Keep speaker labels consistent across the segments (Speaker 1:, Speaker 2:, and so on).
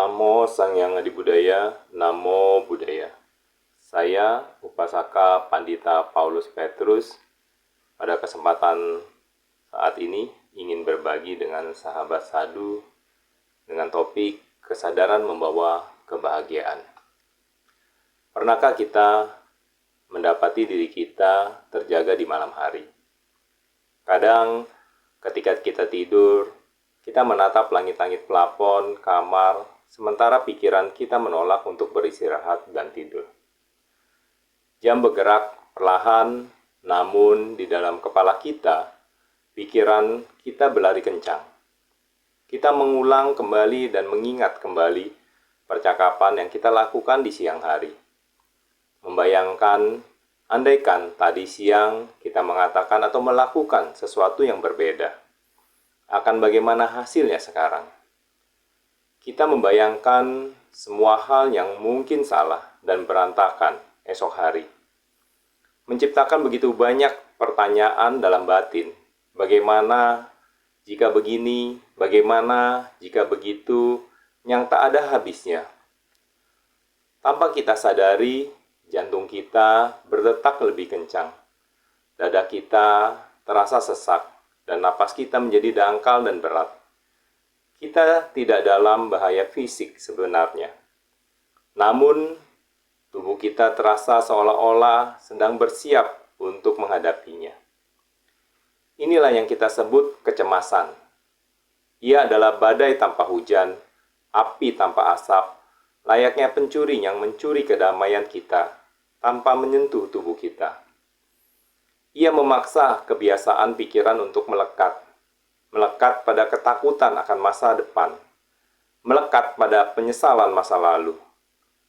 Speaker 1: Namo Sang Hyang Adibudaya, Namo Buddhaya. Saya Upasaka Pandita Paulus Petrus. Pada kesempatan saat ini ingin berbagi dengan sahabat sadhu dengan topik kesadaran membawa kebahagiaan. Pernahkah kita mendapati diri kita terjaga di malam hari? Kadang ketika kita tidur, kita menatap langit-langit plafon kamar, sementara pikiran kita menolak untuk beristirahat dan tidur. Jam bergerak perlahan, namun di dalam kepala kita, pikiran kita berlari kencang. Kita mengulang kembali dan mengingat kembali percakapan yang kita lakukan di siang hari. Membayangkan, andaikan tadi siang kita mengatakan atau melakukan sesuatu yang berbeda, akan bagaimana hasilnya sekarang. Kita membayangkan semua hal yang mungkin salah dan berantakan esok hari. Menciptakan begitu banyak pertanyaan dalam batin. Bagaimana jika begini, bagaimana jika begitu, yang tak ada habisnya. Tanpa kita sadari, jantung kita berdetak lebih kencang. Dada kita terasa sesak dan napas kita menjadi dangkal dan berat. Kita tidak dalam bahaya fisik sebenarnya. Namun, tubuh kita terasa seolah-olah sedang bersiap untuk menghadapinya. Inilah yang kita sebut kecemasan. Ia adalah badai tanpa hujan, api tanpa asap, layaknya pencuri yang mencuri kedamaian kita tanpa menyentuh tubuh kita. Ia memaksa kebiasaan pikiran untuk melekat pada ketakutan akan masa depan, melekat pada penyesalan masa lalu,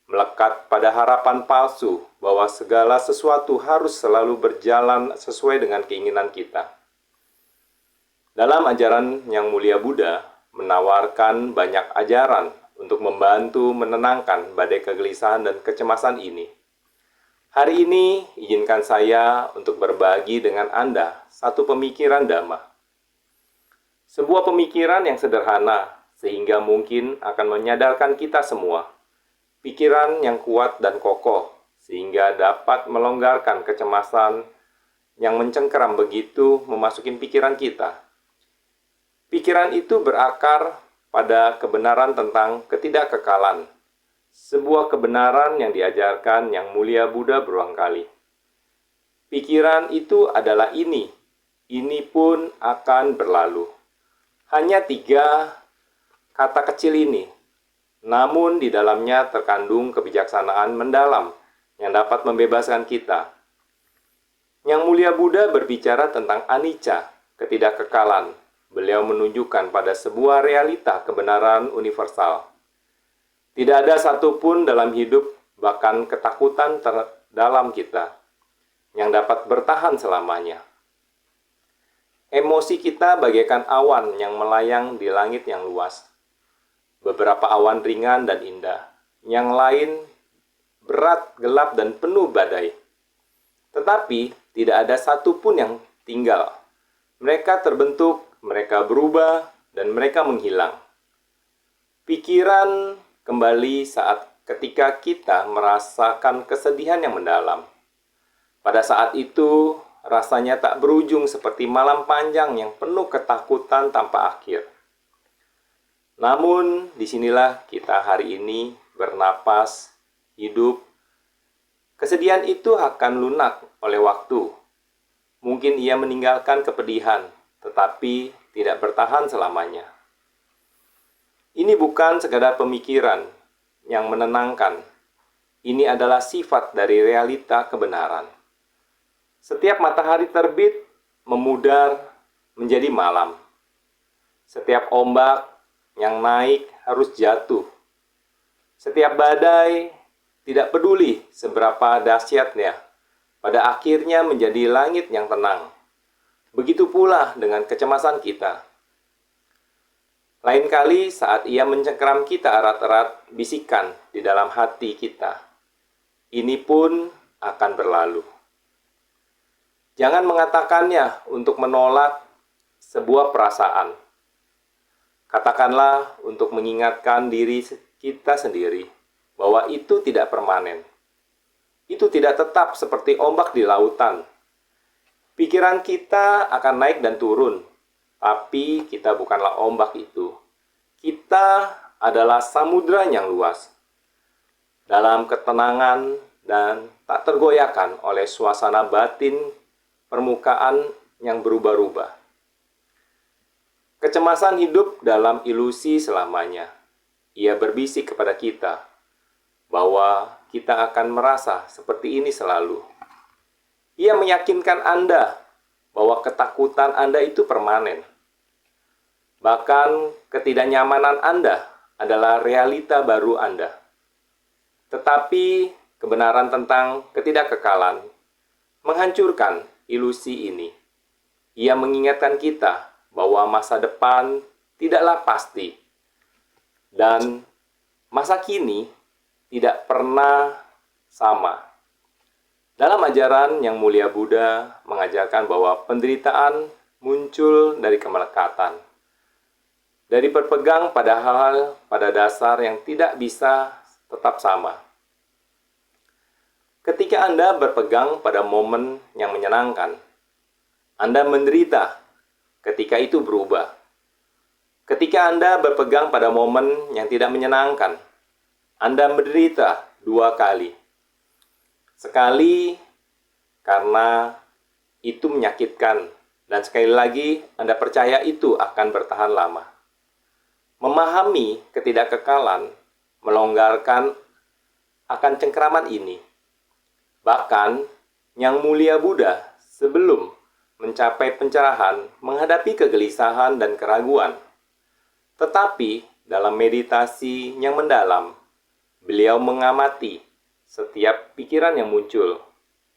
Speaker 1: melekat pada harapan palsu bahwa segala sesuatu harus selalu berjalan sesuai dengan keinginan kita. Dalam ajaran Yang Mulia Buddha menawarkan banyak ajaran untuk membantu menenangkan badai kegelisahan dan kecemasan ini. Hari ini, izinkan saya untuk berbagi dengan Anda satu pemikiran Dhamma. Sebuah pemikiran yang sederhana, sehingga mungkin akan menyadarkan kita semua. Pikiran yang kuat dan kokoh, sehingga dapat melonggarkan kecemasan yang mencengkeram begitu memasuki pikiran kita. Pikiran itu berakar pada kebenaran tentang ketidakkekalan. Sebuah kebenaran yang diajarkan Yang Mulia Buddha berulang kali. Pikiran itu adalah ini pun akan berlalu. Hanya 3 kata kecil ini, namun di dalamnya terkandung kebijaksanaan mendalam yang dapat membebaskan kita. Yang Mulia Buddha berbicara tentang anicca, ketidakkekalan. Beliau menunjukkan pada sebuah realita kebenaran universal. Tidak ada satupun dalam hidup, bahkan ketakutan terdalam kita, yang dapat bertahan selamanya. Emosi kita bagaikan awan yang melayang di langit yang luas. Beberapa awan ringan dan indah, yang lain berat, gelap, dan penuh badai. Tetapi tidak ada satupun yang tinggal. Mereka terbentuk, mereka berubah, dan mereka menghilang. Pikiran kembali ketika kita merasakan kesedihan yang mendalam. Pada saat itu, rasanya tak berujung seperti malam panjang yang penuh ketakutan tanpa akhir. Namun, disinilah kita hari ini bernapas, hidup. Kesedihan itu akan lunak oleh waktu. Mungkin ia meninggalkan kepedihan, tetapi tidak bertahan selamanya. Ini bukan sekadar pemikiran yang menenangkan. Ini adalah sifat dari realita kebenaran. Setiap matahari terbit, memudar menjadi malam. Setiap ombak yang naik harus jatuh. Setiap badai, tidak peduli seberapa dahsyatnya, pada akhirnya menjadi langit yang tenang. Begitu pula dengan kecemasan kita. Lain kali saat ia mencengkeram kita erat-erat, bisikan di dalam hati kita. Ini pun akan berlalu. Jangan mengatakannya untuk menolak sebuah perasaan. Katakanlah untuk mengingatkan diri kita sendiri bahwa itu tidak permanen. Itu tidak tetap seperti ombak di lautan. Pikiran kita akan naik dan turun, tapi kita bukanlah ombak itu. Kita adalah samudera yang luas, dalam ketenangan dan tak tergoyahkan oleh suasana batin permukaan yang berubah-ubah. Kecemasan hidup dalam ilusi selamanya. Ia berbisik kepada kita bahwa kita akan merasa seperti ini selalu. Ia meyakinkan Anda bahwa ketakutan Anda itu permanen. Bahkan ketidaknyamanan Anda adalah realita baru Anda. Tetapi kebenaran tentang ketidakkekalan menghancurkan ilusi ini. Ia mengingatkan kita bahwa masa depan tidaklah pasti dan masa kini tidak pernah sama. Dalam ajaran yang mulia Buddha mengajarkan bahwa penderitaan muncul dari kemelekatan, dari berpegang pada hal-hal pada dasar yang tidak bisa tetap sama. Ketika Anda berpegang pada momen yang menyenangkan, Anda menderita ketika itu berubah. Ketika Anda berpegang pada momen yang tidak menyenangkan, Anda menderita 2 kali. Sekali karena itu menyakitkan, dan sekali lagi Anda percaya itu akan bertahan lama. Memahami ketidakkekalan melonggarkan akan cengkraman ini. Bahkan, Yang Mulia Buddha sebelum mencapai pencerahan menghadapi kegelisahan dan keraguan. Tetapi dalam meditasi yang mendalam, beliau mengamati setiap pikiran yang muncul,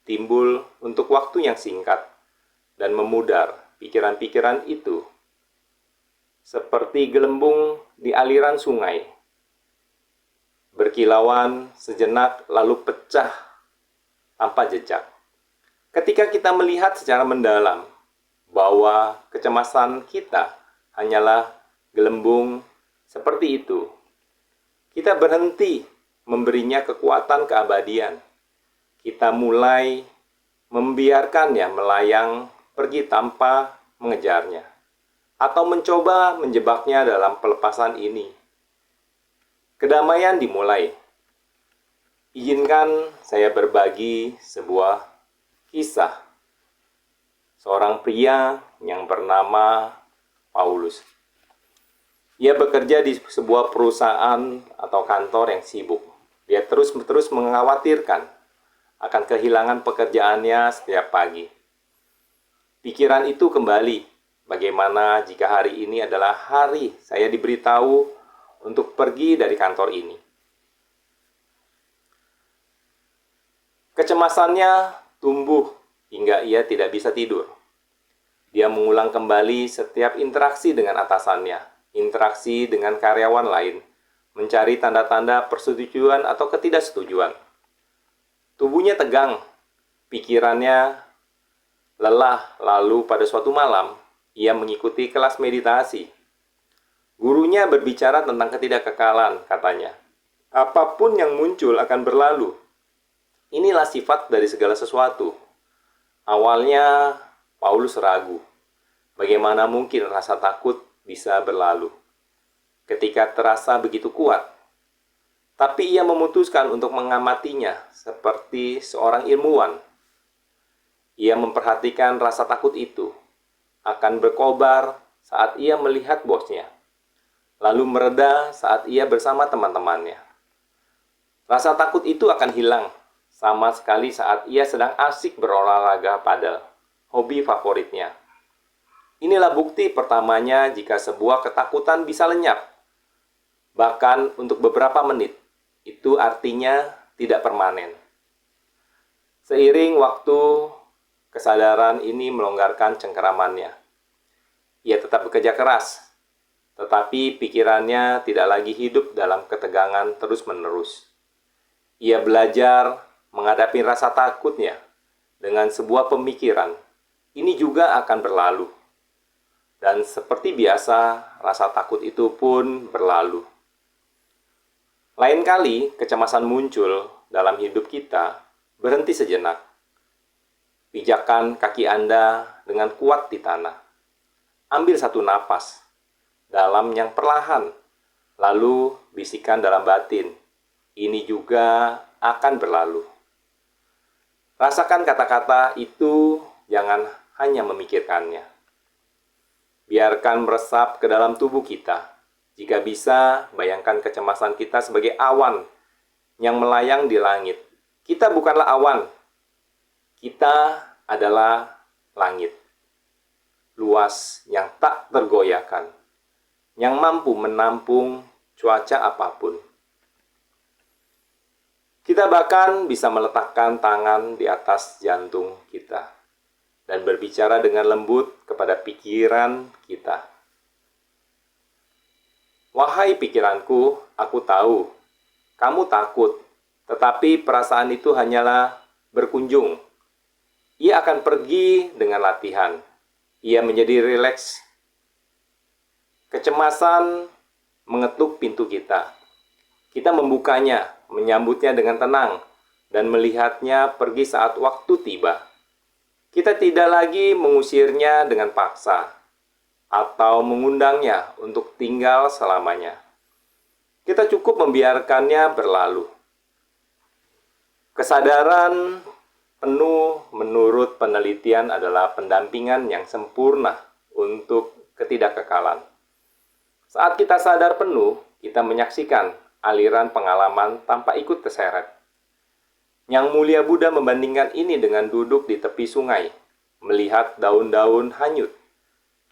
Speaker 1: timbul untuk waktu yang singkat, dan memudar pikiran-pikiran itu. Seperti gelembung di aliran sungai, berkilauan sejenak lalu pecah tanpa jejak. Ketika kita melihat secara mendalam bahwa kecemasan kita hanyalah gelembung seperti itu, kita berhenti memberinya kekuatan keabadian. Kita mulai membiarkannya melayang pergi tanpa mengejarnya, atau mencoba menjebaknya dalam pelepasan ini. Kedamaian dimulai. Izinkan saya berbagi sebuah kisah seorang pria yang bernama Paulus. Ia bekerja di sebuah perusahaan atau kantor yang sibuk. Dia terus mengkhawatirkan akan kehilangan pekerjaannya setiap pagi. Pikiran itu kembali, bagaimana jika hari ini adalah hari saya diberitahu untuk pergi dari kantor ini. Kecemasannya tumbuh hingga ia tidak bisa tidur. Dia mengulang kembali setiap interaksi dengan atasannya, interaksi dengan karyawan lain, mencari tanda-tanda persetujuan atau ketidaksetujuan. Tubuhnya tegang, pikirannya lelah, lalu pada suatu malam, ia mengikuti kelas meditasi. Gurunya berbicara tentang ketidakkekalan, katanya. Apapun yang muncul akan berlalu. Inilah sifat dari segala sesuatu. Awalnya, Paulus ragu. Bagaimana mungkin rasa takut bisa berlalu ketika terasa begitu kuat? Tapi ia memutuskan untuk mengamatinya seperti seorang ilmuwan. Ia memperhatikan rasa takut itu akan berkobar saat ia melihat bosnya, lalu mereda saat ia bersama teman-temannya. Rasa takut itu akan hilang sama sekali saat ia sedang asik berolahraga padel, hobi favoritnya. Inilah bukti pertamanya jika sebuah ketakutan bisa lenyap, bahkan untuk beberapa menit. Itu artinya tidak permanen. Seiring waktu, kesadaran ini melonggarkan cengkeramannya. Ia tetap bekerja keras, tetapi pikirannya tidak lagi hidup dalam ketegangan terus-menerus. Ia belajar menghadapi rasa takutnya dengan sebuah pemikiran. Ini juga akan berlalu. Dan seperti biasa, rasa takut itu pun berlalu. Lain kali kecemasan muncul dalam hidup kita, berhenti sejenak. Pijakkan kaki Anda dengan kuat di tanah. Ambil satu napas dalam yang perlahan, lalu bisikan dalam batin, ini juga akan berlalu. Rasakan kata-kata itu, jangan hanya memikirkannya. Biarkan meresap ke dalam tubuh kita. Jika bisa, bayangkan kecemasan kita sebagai awan yang melayang di langit. Kita bukanlah awan, kita adalah langit. Luas yang tak tergoyahkan, yang mampu menampung cuaca apapun. Kita bahkan bisa meletakkan tangan di atas jantung kita dan berbicara dengan lembut kepada pikiran kita. Wahai pikiranku, aku tahu, kamu takut, tetapi perasaan itu hanyalah berkunjung. Ia akan pergi dengan latihan. Ia menjadi rileks. Kecemasan mengetuk pintu kita. Kita membukanya, menyambutnya dengan tenang, dan melihatnya pergi saat waktu tiba. Kita tidak lagi mengusirnya dengan paksa, atau mengundangnya untuk tinggal selamanya. Kita cukup membiarkannya berlalu. Kesadaran penuh menurut penelitian adalah pendampingan yang sempurna untuk ketidakkekalan. Saat kita sadar penuh, kita menyaksikan aliran pengalaman tanpa ikut terseret. Yang Mulia Buddha membandingkan ini dengan duduk di tepi sungai, melihat daun-daun hanyut.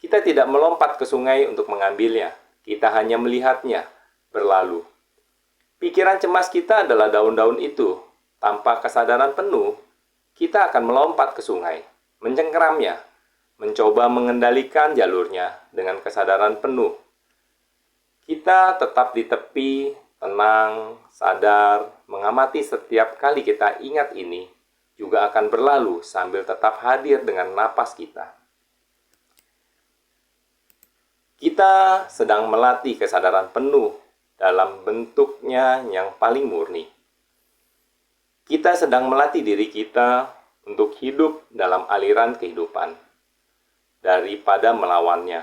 Speaker 1: Kita tidak melompat ke sungai untuk mengambilnya, kita hanya melihatnya berlalu. Pikiran cemas kita adalah daun-daun itu. Tanpa kesadaran penuh, kita akan melompat ke sungai, mencengkeramnya, mencoba mengendalikan jalurnya dengan kesadaran penuh. Kita tetap di tepi, tenang, sadar, mengamati setiap kali kita ingat ini, juga akan berlalu sambil tetap hadir dengan napas kita. Kita sedang melatih kesadaran penuh dalam bentuknya yang paling murni. Kita sedang melatih diri kita untuk hidup dalam aliran kehidupan, daripada melawannya.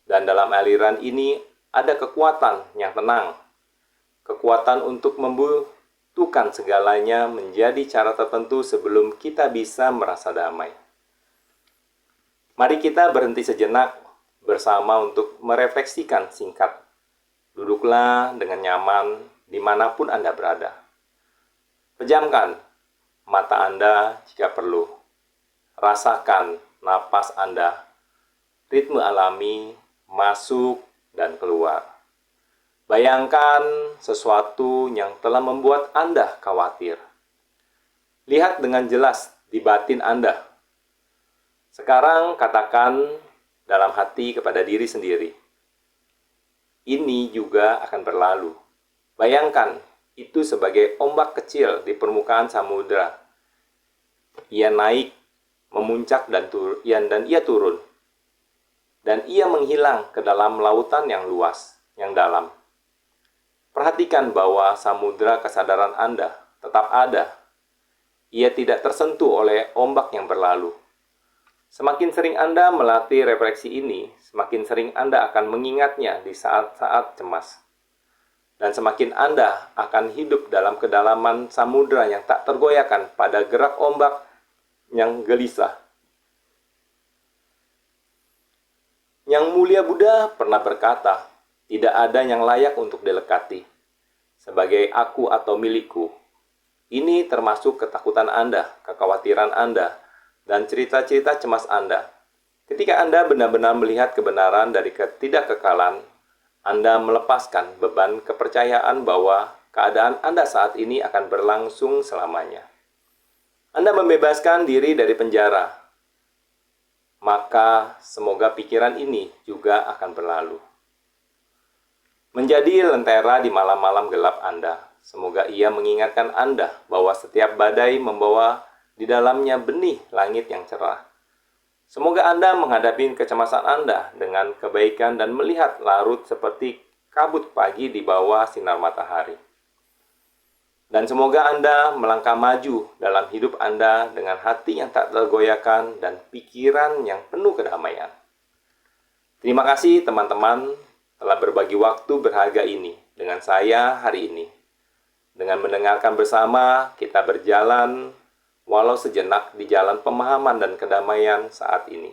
Speaker 1: Dan dalam aliran ini ada kekuatan yang tenang, kekuatan untuk membutuhkan segalanya menjadi cara tertentu sebelum kita bisa merasa damai. Mari kita berhenti sejenak bersama untuk merefleksikan singkat. Duduklah dengan nyaman dimanapun Anda berada. Pejamkan mata Anda jika perlu. Rasakan napas Anda, ritme alami masuk dan keluar. Bayangkan sesuatu yang telah membuat Anda khawatir. Lihat dengan jelas di batin Anda. Sekarang katakan dalam hati kepada diri sendiri, ini juga akan berlalu. Bayangkan itu sebagai ombak kecil di permukaan samudera. Ia naik, memuncak dan ia turun. Dan ia menghilang ke dalam lautan yang luas, yang dalam. Perhatikan bahwa samudera kesadaran Anda tetap ada. Ia tidak tersentuh oleh ombak yang berlalu. Semakin sering Anda melatih refleksi ini, semakin sering Anda akan mengingatnya di saat-saat cemas. Dan semakin Anda akan hidup dalam kedalaman samudera yang tak tergoyahkan pada gerak ombak yang gelisah. Yang Mulia Buddha pernah berkata, tidak ada yang layak untuk dilekati sebagai aku atau milikku. Ini termasuk ketakutan Anda, kekhawatiran Anda, dan cerita-cerita cemas Anda. Ketika Anda benar-benar melihat kebenaran dari ketidakkekalan, Anda melepaskan beban kepercayaan bahwa keadaan Anda saat ini akan berlangsung selamanya. Anda membebaskan diri dari penjara, maka semoga pikiran ini juga akan berlalu. Menjadi lentera di malam-malam gelap Anda, semoga ia mengingatkan Anda bahwa setiap badai membawa di dalamnya benih langit yang cerah. Semoga Anda menghadapi kecemasan Anda dengan kebaikan dan melihat larut seperti kabut pagi di bawah sinar matahari. Dan semoga Anda melangkah maju dalam hidup Anda dengan hati yang tak tergoyahkan dan pikiran yang penuh kedamaian. Terima kasih teman-teman telah berbagi waktu berharga ini dengan saya hari ini. Dengan mendengarkan bersama, kita berjalan walau sejenak di jalan pemahaman dan kedamaian saat ini.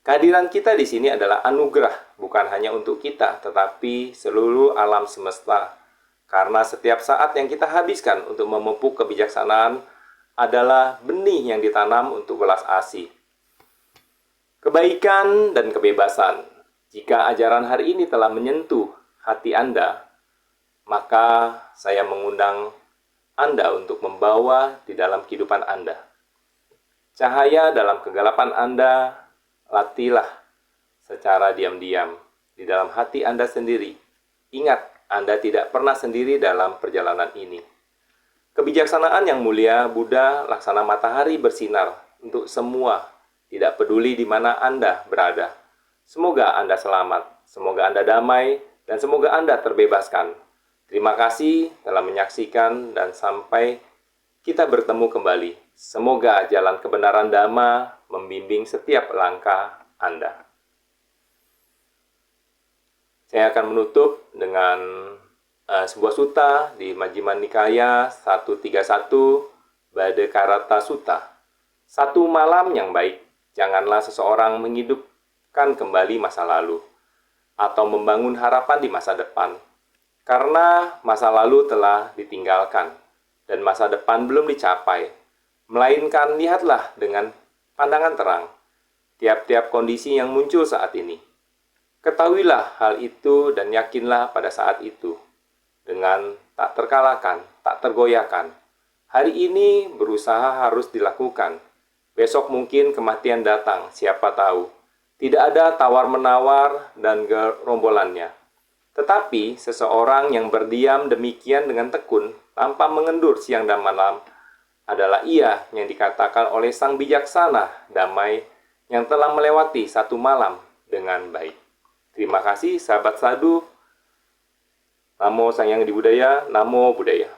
Speaker 1: Kehadiran kita di sini adalah anugerah, bukan hanya untuk kita, tetapi seluruh alam semesta. Karena setiap saat yang kita habiskan untuk memupuk kebijaksanaan adalah benih yang ditanam untuk belas asih. Kebaikan dan kebebasan. Jika ajaran hari ini telah menyentuh hati Anda, maka saya mengundang Anda untuk membawa di dalam kehidupan Anda. Cahaya dalam kegelapan Anda, latihlah secara diam-diam di dalam hati Anda sendiri. Ingat, Anda tidak pernah sendiri dalam perjalanan ini. Kebijaksanaan yang mulia Buddha laksana matahari bersinar untuk semua, tidak peduli di mana Anda berada. Semoga Anda selamat, semoga Anda damai, dan semoga Anda terbebaskan. Terima kasih telah menyaksikan dan sampai kita bertemu kembali. Semoga jalan kebenaran Dhamma membimbing setiap langkah Anda. Saya akan menutup dengan sebuah sutta di Majjhima Nikaya 131 Bhaddekarata Sutta. Satu malam yang baik, janganlah seseorang menghidupkan kembali masa lalu atau membangun harapan di masa depan, karena masa lalu telah ditinggalkan dan masa depan belum dicapai. Melainkan lihatlah dengan pandangan terang tiap-tiap kondisi yang muncul saat ini. Ketahuilah hal itu dan yakinlah pada saat itu. Dengan tak terkalahkan, tak tergoyahkan. Hari ini berusaha harus dilakukan. Besok mungkin kematian datang, siapa tahu. Tidak ada tawar-menawar dan gerombolannya. Tetapi seseorang yang berdiam demikian dengan tekun, tanpa mengendur siang dan malam, adalah ia yang dikatakan oleh Sang Bijaksana Damai yang telah melewati satu malam dengan baik. Terima kasih sahabat sadhu. Namo Sang Hyang Adi Buddhaya, Namo Buddhaya.